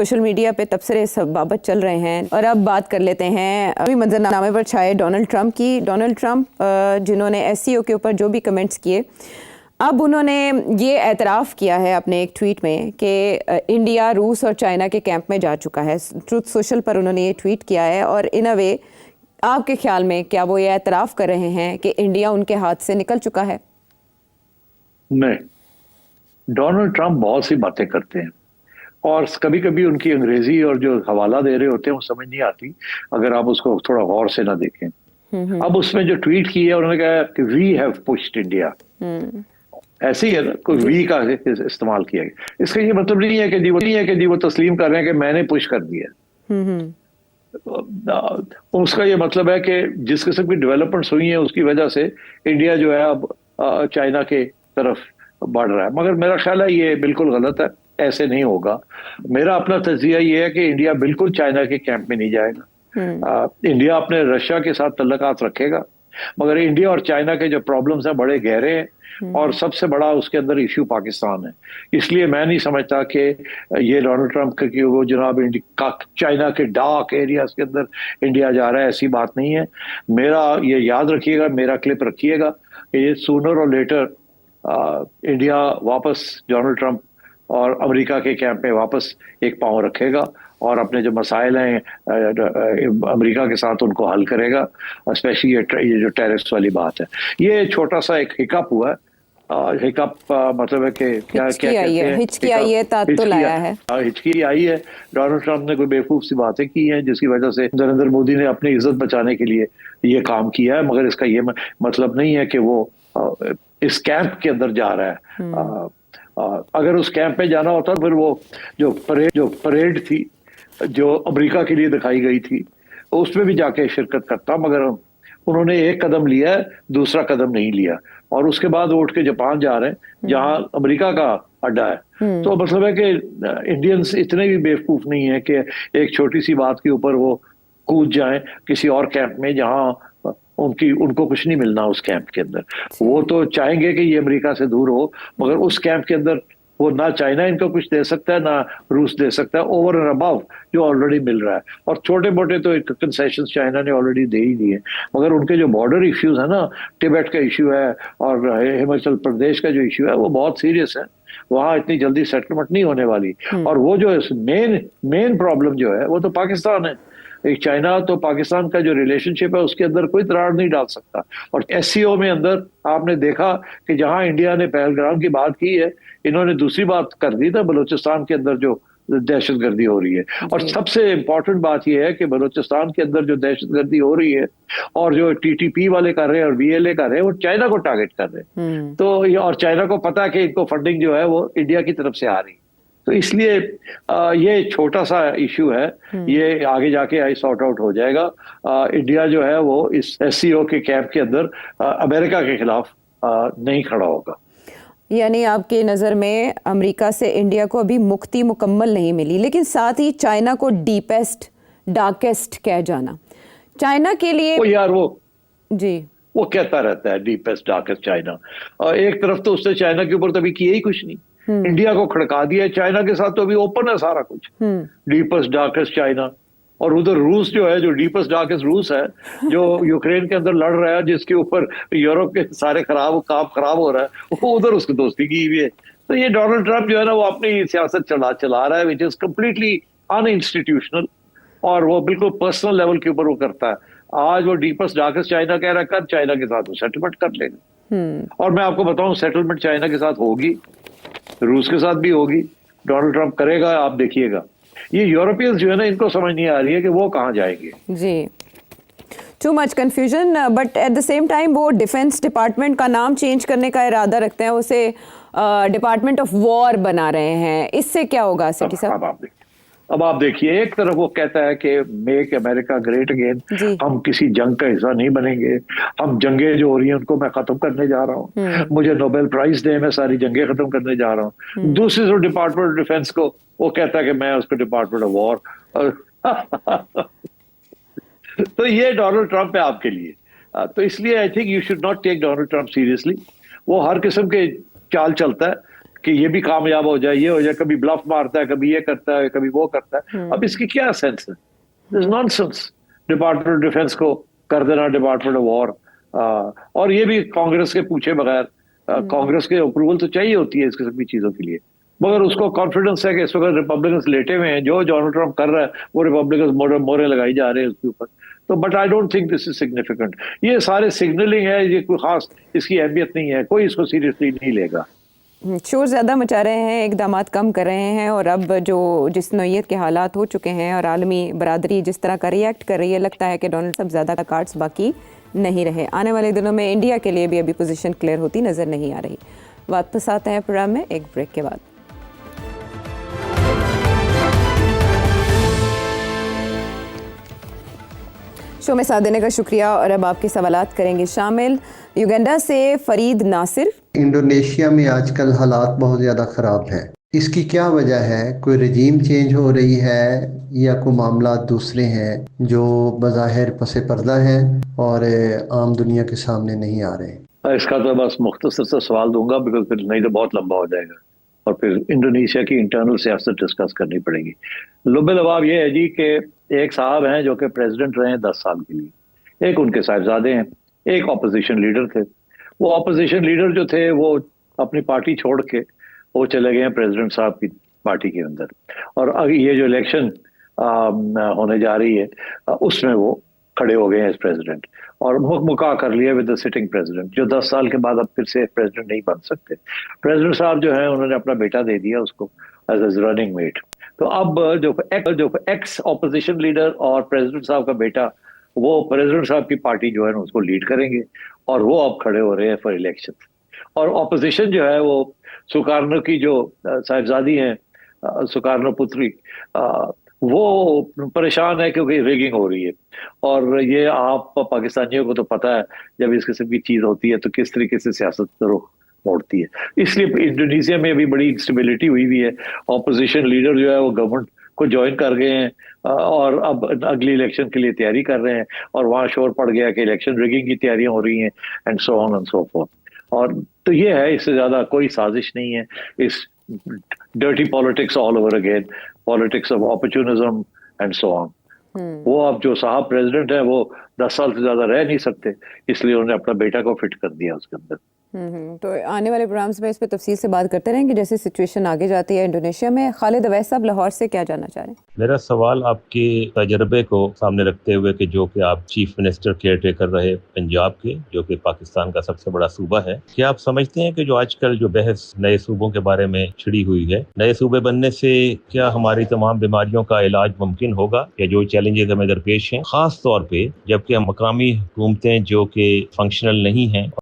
Social media पे तबसरे इस बाबत चल रहे हैं और अब बात कर लेते हैं अभी मंजरनामे पर छाए डोनाल्ड ट्रंप की। डोनाल्ड ट्रंप जिन्होंने एससीओ के ऊपर जो भी कमेंट्स किए, अब उन्होंने ये एतराफ़ किया है अपने एक ट्वीट में कि इंडिया रूस और चाइना के कैंप में जा चुका है। ट्रुथ सोशल पर उन्होंने ये ट्वीट किया है और इन अ वे आपके ख्याल में क्या वो ये एतराफ़ कर रहे हैं कि इंडिया उनके हाथ से निकल चुका है? नहीं, डोनाल्ड ट्रंप बहुत सी बातें करते हैं और कभी कभी उनकी अंग्रेजी और जो हवाला दे रहे होते हैं वो समझ नहीं आती अगर आप उसको थोड़ा गौर से ना देखें। अब उसमें जो ट्वीट की है उन्होंने कहा कि वी हैव पुश्ड इंडिया, ऐसे ही है ना, कोई वी का इस्तेमाल किया गया। इसका ये मतलब नहीं है कि जी वो तस्लीम कर रहे हैं कि मैंने पुश कर दिया। उसका ये मतलब है कि जिस किस्म की डेवलपमेंट्स हुई हैं उसकी वजह से इंडिया जो है अब चाइना के तरफ बढ़ रहा है, मगर मेरा ख्याल है ये बिल्कुल गलत है, ऐसे नहीं होगा। मेरा अपना तज्जिया ये है कि इंडिया बिल्कुल चाइना के कैंप में नहीं जाएगा। इंडिया अपने रशिया के साथ तल्लुकात रखेगा, मगर इंडिया और चाइना के जो प्रॉब्लम्स हैं बड़े गहरे हैं और सबसे बड़ा उसके अंदर इश्यू पाकिस्तान है। इसलिए मैं नहीं समझता कि ये डोनाल्ड ट्रंप की वो जनाब चाइना के डार्क एरियाज के अंदर इंडिया जा रहा है, ऐसी बात नहीं है। मेरा ये याद रखिएगा, मेरा क्लिप रखिएगा कि ये सूनर और लेटर इंडिया वापस डोनाल्ड ट्रंप और अमेरिका के कैंप में वापस एक पांव रखेगा और अपने जो मसाइल हैं अमेरिका के साथ उनको हल करेगा। स्पेशली ये जो टैरिफ्स वाली बात है, ये छोटा सा एक हिकअप हुआ है। हिकअप मतलब है कि क्या कहते हैं, हिचकी आई है, तो लाया है, हिचकी आई है। डोनाल्ड ट्रंप ने कोई बेवकूफ सी बातें की हैं जिसकी वजह से नरेंद्र मोदी ने अपनी इज्जत बचाने के लिए ये काम किया है, मगर इसका ये मतलब नहीं है कि वो इस कैंप के अंदर जा रहा है। अगर उस कैंप में जाना होता फिर वो जो परेड थी जो अमेरिका के लिए दिखाई गई थी उसमें भी जाके शिरकत करता, मगर उन्होंने एक कदम लिया है, दूसरा कदम नहीं लिया और उसके बाद वो उठ के जापान जा रहे हैं जहां अमेरिका का अड्डा है। तो मतलब है कि इंडियंस इतने भी बेवकूफ नहीं है कि एक छोटी सी बात के ऊपर वो कूद जाएं किसी और कैंप में जहां उनको कुछ नहीं मिलना उस कैंप के अंदर। वो तो चाहेंगे कि ये अमेरिका से दूर हो, मगर उस कैंप के अंदर वो ना चाइना इनको कुछ दे सकता है ना रूस दे सकता है ओवर एंड अबव जो ऑलरेडी मिल रहा है। और छोटे मोटे तो कंसेशन चाइना ने ऑलरेडी दे ही दिए, मगर उनके जो बॉर्डर इश्यूज है ना, तिब्बत का इश्यू है और हिमाचल प्रदेश का जो इश्यू है वो बहुत सीरियस है। वहां इतनी जल्दी सेटलमेंट नहीं होने वाली। और वो जो मेन प्रॉब्लम जो है वो तो पाकिस्तान है। एक चाइना तो पाकिस्तान का जो रिलेशनशिप है उसके अंदर कोई दरार नहीं डाल सकता। और एससीओ में अंदर आपने देखा कि जहां इंडिया ने पहलगाम की बात की है, इन्होंने दूसरी बात कर दी था बलूचिस्तान के अंदर जो दहशतगर्दी हो रही है। और सबसे इंपॉर्टेंट बात यह है कि बलूचिस्तान के अंदर जो दहशतगर्दी हो रही है और जो टीटीपी वाले कर रहे हैं और वीएलए कर रहे हैं वो चाइना को टारगेट कर रहे हैं। तो ये और चाइना को पता है कि इनको फंडिंग जो है वो इंडिया की तरफ से आ रही है। तो इसलिए ये छोटा सा इश्यू है, ये आगे जाके सॉर्ट आउट हो जाएगा। इंडिया जो है वो इस एससीओ के कैंप के अंदर अमेरिका के खिलाफ नहीं खड़ा होगा। यानी आपके नज़र में अमेरिका से इंडिया को अभी मुक्ति मुकम्मल नहीं मिली, लेकिन साथ ही चाइना को डीपेस्ट डार्केस्ट कह जाना चाइना के लिए वो कहता रहता है डीपेस्ट डार्केस्ट चाइना। एक तरफ तो उसने चाइना के ऊपर तो अभी किया ही कुछ नहीं, इंडिया को खड़का दिया है। चाइना के साथ तो अभी ओपन है सारा कुछ, डीपेस्ट डार्केस्ट चाइना। और उधर रूस जो है, जो डीपेस्ट डार्केस्ट रूस है, जो यूक्रेन के अंदर लड़ रहा है, जिसके ऊपर यूरोप के सारे काम खराब हो रहा है, वो उधर उसकी दोस्ती की हुई है। तो ये डोनाल्ड ट्रंप जो है ना वो अपनी सियासत चला रहा है विच इज कम्प्लीटली अनइंस्टीट्यूशनल और वो बिल्कुल पर्सनल लेवल के ऊपर वो करता है। आज वो डीपेस्ट डार्केस्ट चाइना कह रहा है, कल चाइना के साथ वो सेटलमेंट कर लेगा। और मैं आपको बताऊं सेटलमेंट चाइना के साथ होगी, रूस के साथ भी होगी, डोनाल्ड ट्रंप करेगा, आप देखिएगा। ये यूरोपियंस जो है ना इनको समझ नहीं आ रही है कि वो कहाँ जाएंगे। जी, too much confusion, but at the same time वो डिफेंस डिपार्टमेंट का नाम चेंज करने का इरादा रखते हैं, उसे डिपार्टमेंट ऑफ वॉर बना रहे हैं। इससे क्या होगा सिटी साहब? अब आप देखिए, एक तरफ वो कहता है कि मेक अमेरिका ग्रेट अगेन, हम किसी जंग का हिस्सा नहीं बनेंगे, हम जंगें जो हो रही हैं उनको मैं खत्म करने जा रहा हूँ, मुझे नोबेल प्राइज दे, मैं सारी जंगें खत्म करने जा रहा हूँ। दूसरी तरफ डिपार्टमेंट ऑफ डिफेंस को वो कहता है कि मैं उसको डिपार्टमेंट ऑफ वॉर तो ये डोनाल्ड ट्रंप है आपके लिए। तो इसलिए I think you should not take Donald Trump seriously. वो हर किस्म के चाल चलता है, कि ये भी कामयाब हो जाए, ये हो जाए, कभी ब्लफ मारता है, कभी ये करता है, कभी वो करता है। अब इसकी क्या सेंस है? This nonsense. Department of defence को कर देना डिपार्टमेंट ऑफ वॉर, और ये भी कांग्रेस के पूछे बगैर। कांग्रेस के अप्रूवल तो चाहिए होती है इस किस्म की चीजों के लिए, मगर उसको कॉन्फिडेंस है कि इस वक्त रिपब्लिकन्स लेटे हुए हैं, जो डोनाल्ड ट्रंप कर रहा है वो रिपब्लिकन्स मोहरे लगाई जा रहे हैं उसके ऊपर। तो but I don't think this is significant. ये सारे सिग्नलिंग है, ये कोई खास इसकी अहमियत नहीं है, कोई इसको सीरियसली नहीं लेगा। शोर ज़्यादा मचा रहे हैं, इकदामात कम कर रहे हैं, और अब जो जिस नौइयत के हालात हो चुके हैं और आलमी बरादरी जिस तरह का रिएक्ट कर रही है, लगता है कि डोनाल्ड ट्रंप ज़्यादा कार्ड्स बाकी नहीं रहे। आने वाले दिनों में इंडिया के लिए भी अभी पोजीशन क्लियर होती नज़र नहीं आ रही। वापस आते हैं प्रोग्राम में एक ब्रेक के बाद। शो में साथ देने का शुक्रिया, और अब आपके सवालात करेंगे शामिल। युगांडा से फरीद नासिर। इंडोनेशिया में आजकल हालात बहुत ज़्यादा ख़राब हैं, इसकी क्या वजह है? कोई रजीम चेंज हो रही है या कोई मामला दूसरे हैं जो बज़ाहिर पसे पर्दा हैं और आम दुनिया के सामने नहीं आ रहे? इसका तो बस मुख्तसर से सवाल दूंगा, बिकॉज फिर नहीं तो बहुत लंबा हो जाएगा और फिर इंडोनेशिया की इंटरनल सियासत डिस्कस करनी पड़ेगी। लुबे लबाब ये है जी कि एक साहब हैं जो कि प्रेसिडेंट रहे हैं 10 साल के लिए, एक उनके साहिबजादे हैं, एक ऑपोजिशन लीडर थे। वो ऑपोजिशन लीडर जो थे वो अपनी पार्टी छोड़ के वो चले गए हैं प्रेसिडेंट साहब की पार्टी के अंदर, और अब ये जो इलेक्शन होने जा रही है उसमें वो खड़े हो गए हैं एज प्रेसिडेंट, और मुका कर लिया विद द सिटिंग प्रेसिडेंट, जो 10 साल के बाद अब फिर से प्रेसिडेंट नहीं बन सकते। प्रेसिडेंट साहब जो है उन्होंने अपना बेटा दे दिया उसको एज ए रनिंग मेट। तो अब जो एक्स ऑपोजिशन लीडर और प्रेसिडेंट साहब का बेटा, वो प्रेसिडेंट साहब की पार्टी जो है ना उसको लीड करेंगे, और वो अब खड़े हो रहे हैं फॉर इलेक्शन। और ऑपोजिशन जो है वो सुकार्नो की जो साहिबजादी हैं, सुकार्नो पुत्री, वो परेशान है क्योंकि रिगिंग हो रही है। और ये आप पाकिस्तानियों को तो पता है जब इस किस्म की चीज होती है तो किस तरीके से सियासत रुख मोड़ती है। इसलिए इंडोनेशिया में अभी बड़ी इंस्टेबिलिटी हुई हुई है। ऑपोजिशन लीडर जो है वो गवर्नमेंट को ज्वाइन कर गए हैं और अब अगली इलेक्शन के लिए तैयारी कर रहे हैं, और वहां शोर पड़ गया कि इलेक्शन रिगिंग की तैयारियां हो रही हैं and so on and so fourth. और तो ये है, इससे ज्यादा कोई साजिश नहीं है। इस dirty politics all over again, politics of opportunism and so on. वो अब जो साहब प्रेसिडेंट है वो 10 साल से ज्यादा रह नहीं सकते, इसलिए उन्होंने अपना बेटा को फिट कर दिया उसके अंदर। तो आने वाले प्रोग्राम्स में इस पे तफसील से बात करते रहेंगे जैसे सिचुएशन आगे जाती है इंडोनेशिया में। खालिद अवैस साहब लाहौर से क्या जानना चाह रहे हैं? मेरा सवाल आपके तजर्बे को सामने रखते हुए कि जो कि आप चीफ मिनिस्टर केयर टेकर रहे पंजाब के, जो कि पाकिस्तान का सबसे बड़ा सूबा है, क्या आप समझते हैं कि जो आजकल जो बहस नए सूबों के बारे में छिड़ी हुई है, नए सूबे बनने से क्या हमारी तमाम बीमारियों का इलाज मुमकिन होगा, या जो चैलेंजेस हमें दरपेश हैं, खास तौर पर जबकि मकामी हुकूमतें जो कि फंक्शनल नहीं हैं